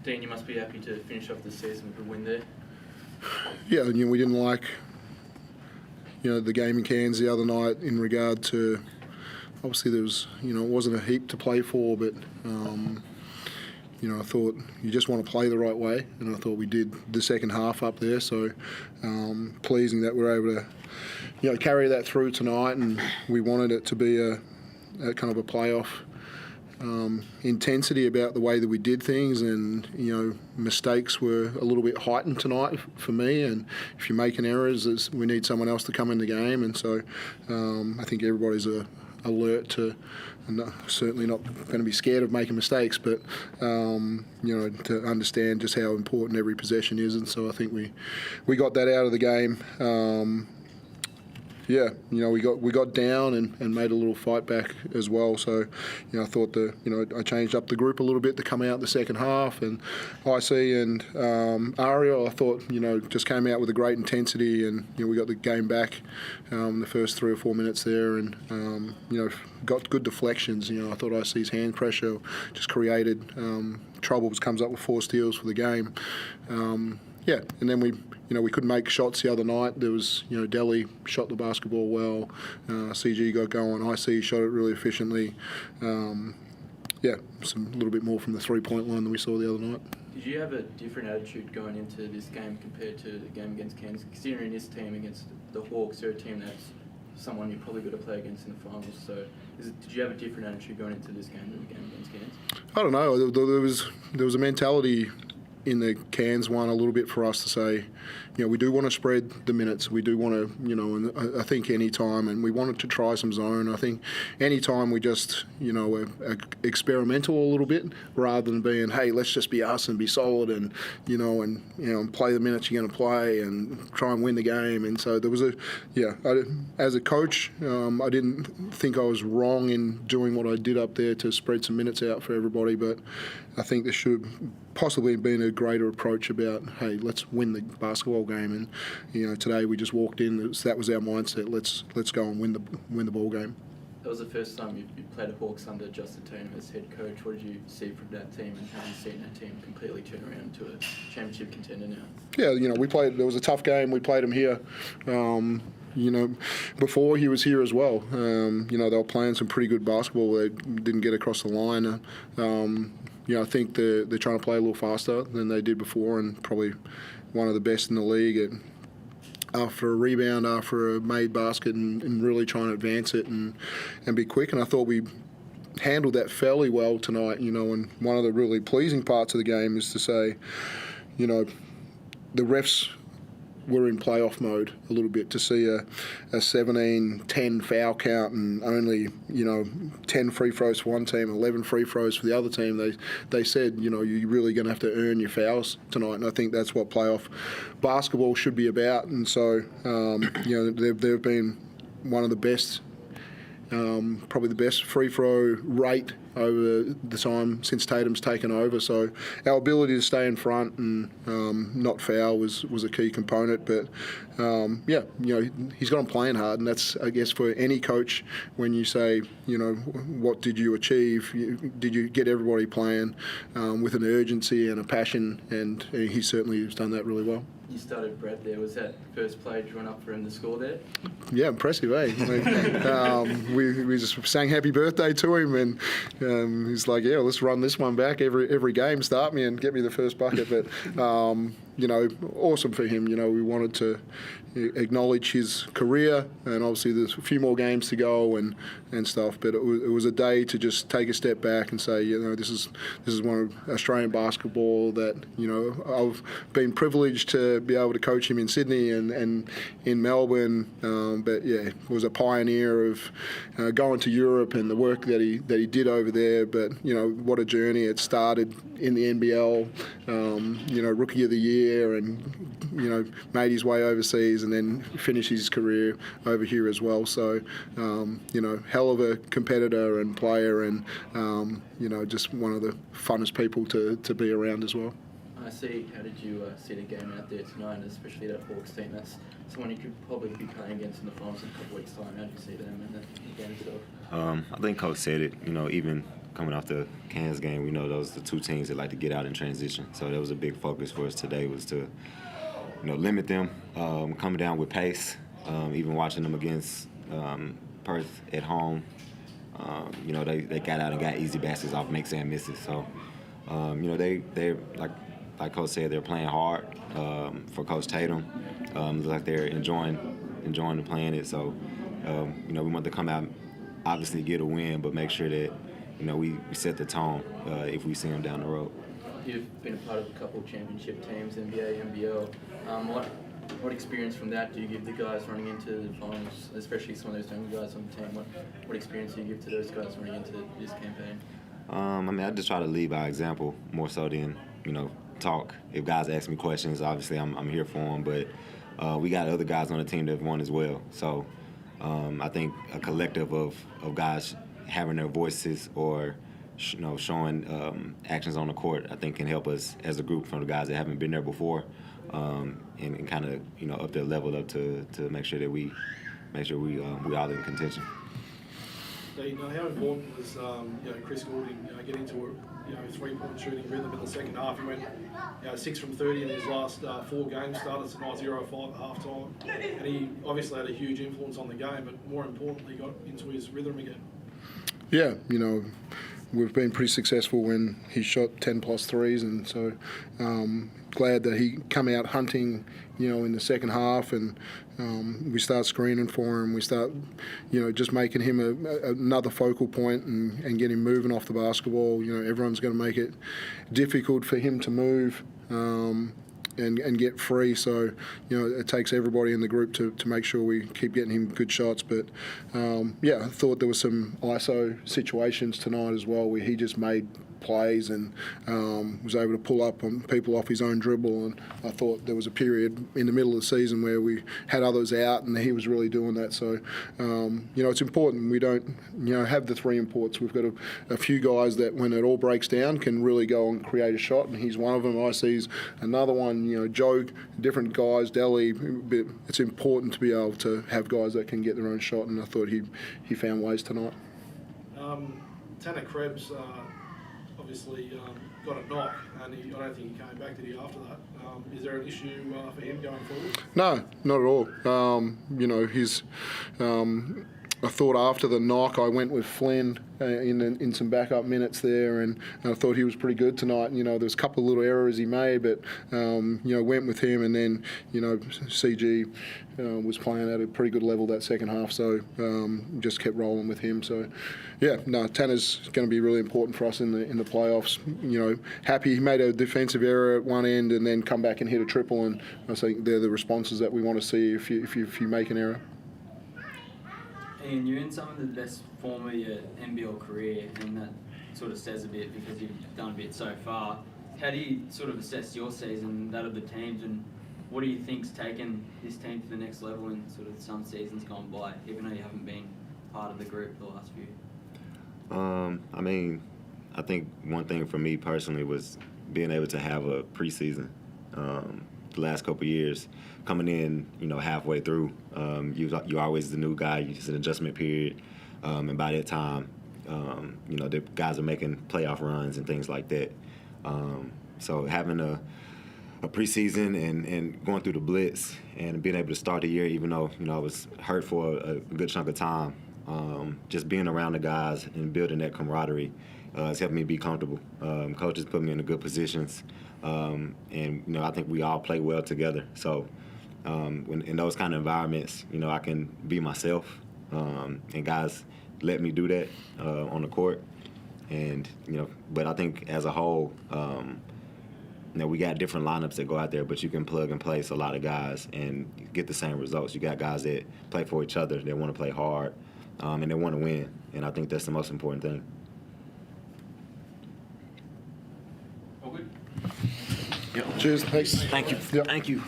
Dean, you must be happy to finish off the season with a win there. Yeah, we didn't like, the game in Cairns the other night in regard to, obviously there was, it wasn't a heap to play for, but, I thought you just want to play the right way, and I thought we did the second half up there, so pleasing that we're able to, carry that through tonight, and we wanted it to be a kind of a playoff intensity about the way that we did things, and mistakes were a little bit heightened tonight for me, and if you're making errors, we need someone else to come in the game, and so I think everybody's alert to, and certainly not going to be scared of making mistakes, but to understand just how important every possession is, and so I think we got that out of the game. We got down and made a little fight back as well. So, I thought I changed up the group a little bit to come out the second half, and IC and Ariel, I thought, just came out with a great intensity, and we got the game back the first 3 or 4 minutes there, and got good deflections. I thought IC's hand pressure just created trouble. Comes up with 4 steals for the game. And then we couldn't make shots the other night. There was, Delhi shot the basketball well. CG got going. IC shot it really efficiently. Some a little bit more from the 3-point line than we saw the other night. Did you have a different attitude going into this game compared to the game against Cairns? Considering this team against the Hawks, they're a team that's someone you're probably got to play against in the finals. So, did you have a different attitude going into this game than the game against Cairns? I don't know. There was a mentality in the Cairns one a little bit for us to say, we do want to spread the minutes. We do want to, and I think any time, and we wanted to try some zone. I think any time we just, are experimental a little bit rather than being, hey, let's just be us and be solid and, and play the minutes you're going to play and try and win the game. And so there was as a coach, I didn't think I was wrong in doing what I did up there to spread some minutes out for everybody, but I think there should possibly have been a greater approach about, hey, let's win the basketball game. And today we just walked in. That was our mindset. Let's go and win the ball game. That was the first time you played the Hawks under Justin Tatum as head coach. What did you see from that team, and how have you seen that team completely turn around to a championship contender now? Yeah, we played. There was a tough game. We played them here. Before he was here as well. They were playing some pretty good basketball. They didn't get across the line. I think they're trying to play a little faster than they did before, and probably one of the best in the league after a rebound, after a made basket, and really trying to advance it and be quick. And I thought we handled that fairly well tonight, and one of the really pleasing parts of the game is to say, the refs were in playoff mode a little bit. To see a 17-10 foul count and only 10 free throws for one team, 11 free throws for the other team. They said you're really going to have to earn your fouls tonight, and I think that's what playoff basketball should be about. And so they've been one of the best. Probably the best free throw rate over the time since Tatum's taken over. So our ability to stay in front and not foul was a key component. But he's got him playing hard, and that's, I guess, for any coach when you say, what did you achieve? Did you get everybody playing with an urgency and a passion? And he certainly has done that really well. You started Brad there. Was that first play drawn up for him to score there? Yeah, impressive, eh? We just sang happy birthday to him, and he's like, yeah, let's run this one back every game, start me and get me the first bucket. But, awesome for him. We wanted to acknowledge his career, and obviously there's a few more games to go and stuff, but it was a day to just take a step back and say, this is one of Australian basketball that, I've been privileged to be able to coach him in Sydney and in Melbourne, but yeah, was a pioneer of going to Europe and the work that he did over there. But what a journey. It started in the NBL, rookie of the year, and made his way overseas and then finished his career over here as well. So hell of a competitor and player, and just one of the funnest people to be around as well. I see. How did you see the game out there tonight, especially that Hawks team? That's someone you could probably be playing against in the finals in a couple of weeks' time. How do you see them in the game itself? I think Coach said it. Even coming off the Kansas game, we know those are the two teams that like to get out in transition. So that was a big focus for us today, was to limit them, coming down with pace. Even watching them against Perth at home, they got out and got easy baskets off makes and misses. So they like Coach said, they're playing hard for Coach Tatum. Looks like they're enjoying the playing it. So we want to come out, obviously get a win, but make sure that we set the tone if we see them down the road. You've been a part of a couple of championship teams, NBA, NBL. What experience from that do you give the guys running into the finals, especially some of those younger guys on the team? What experience do you give to those guys running into this campaign? I just try to lead by example more so than talk. If guys ask me questions, obviously I'm here for them, but we got other guys on the team that have won as well. So I think a collective of guys having their voices or showing actions on the court, I think can help us as a group from the guys that haven't been there before, and kind of up their level up to make sure that we all in contention. How important was Chris Goulding getting to a three-point shooting rhythm in the second half? He went 6 from 30 in his last 4 games, started tonight 0-5 at half-time, and he obviously had a huge influence on the game, but more importantly got into his rhythm again. Yeah, we've been pretty successful when he shot 10+ threes, and so glad that he come out hunting, in the second half, and we start screening for him. We start, just making him another focal point and get him moving off the basketball. Everyone's going to make it difficult for him to move and get free. So, it takes everybody in the group to make sure we keep getting him good shots. But, I thought there was some ISO situations tonight as well where he just made plays and was able to pull up on people off his own dribble. And I thought there was a period in the middle of the season where we had others out and he was really doing that. So, it's important we don't, have the 3 imports. We've got a few guys that when it all breaks down can really go and create a shot, and he's one of them. I see another one, Joe, different guys, Delhi. But it's important to be able to have guys that can get their own shot, and I thought he found ways tonight. Tanner Krebs obviously got a knock, and I don't think he came back, did he, after that? Is there an issue for him going forward? No, not at all. I thought after the knock I went with Flynn in some backup minutes there, and I thought he was pretty good tonight. There was a couple of little errors he made, but went with him, and then CG was playing at a pretty good level that second half, so just kept rolling with him. So Tanner's going to be really important for us in the playoffs. Happy he made a defensive error at one end and then come back and hit a triple, and I think they're the responses that we want to see if you make an error. Ian, you're in some of the best form of your NBL career, and that sort of says a bit because you've done a bit so far. How do you sort of assess your season, that of the teams, and what do you think's taken this team to the next level in sort of some seasons gone by, even though you haven't been part of the group the last few? I think one thing for me personally was being able to have a preseason. The last couple of years, coming in, halfway through, you're always the new guy. It's an adjustment period, and by that time, the guys are making playoff runs and things like that. So having a preseason and going through the blitz and being able to start the year, even though I was hurt for a good chunk of time, just being around the guys and building that camaraderie has helped me be comfortable. Coaches put me in the good positions. And I think we all play well together. So when in those kind of environments, I can be myself, and guys let me do that on the court. And but I think as a whole, we got different lineups that go out there, but you can plug and place a lot of guys and get the same results. You got guys that play for each other, they want to play hard, and they want to win. And I think that's the most important thing. All good. Cheers. Thanks. Thank you. Yep. Thank you.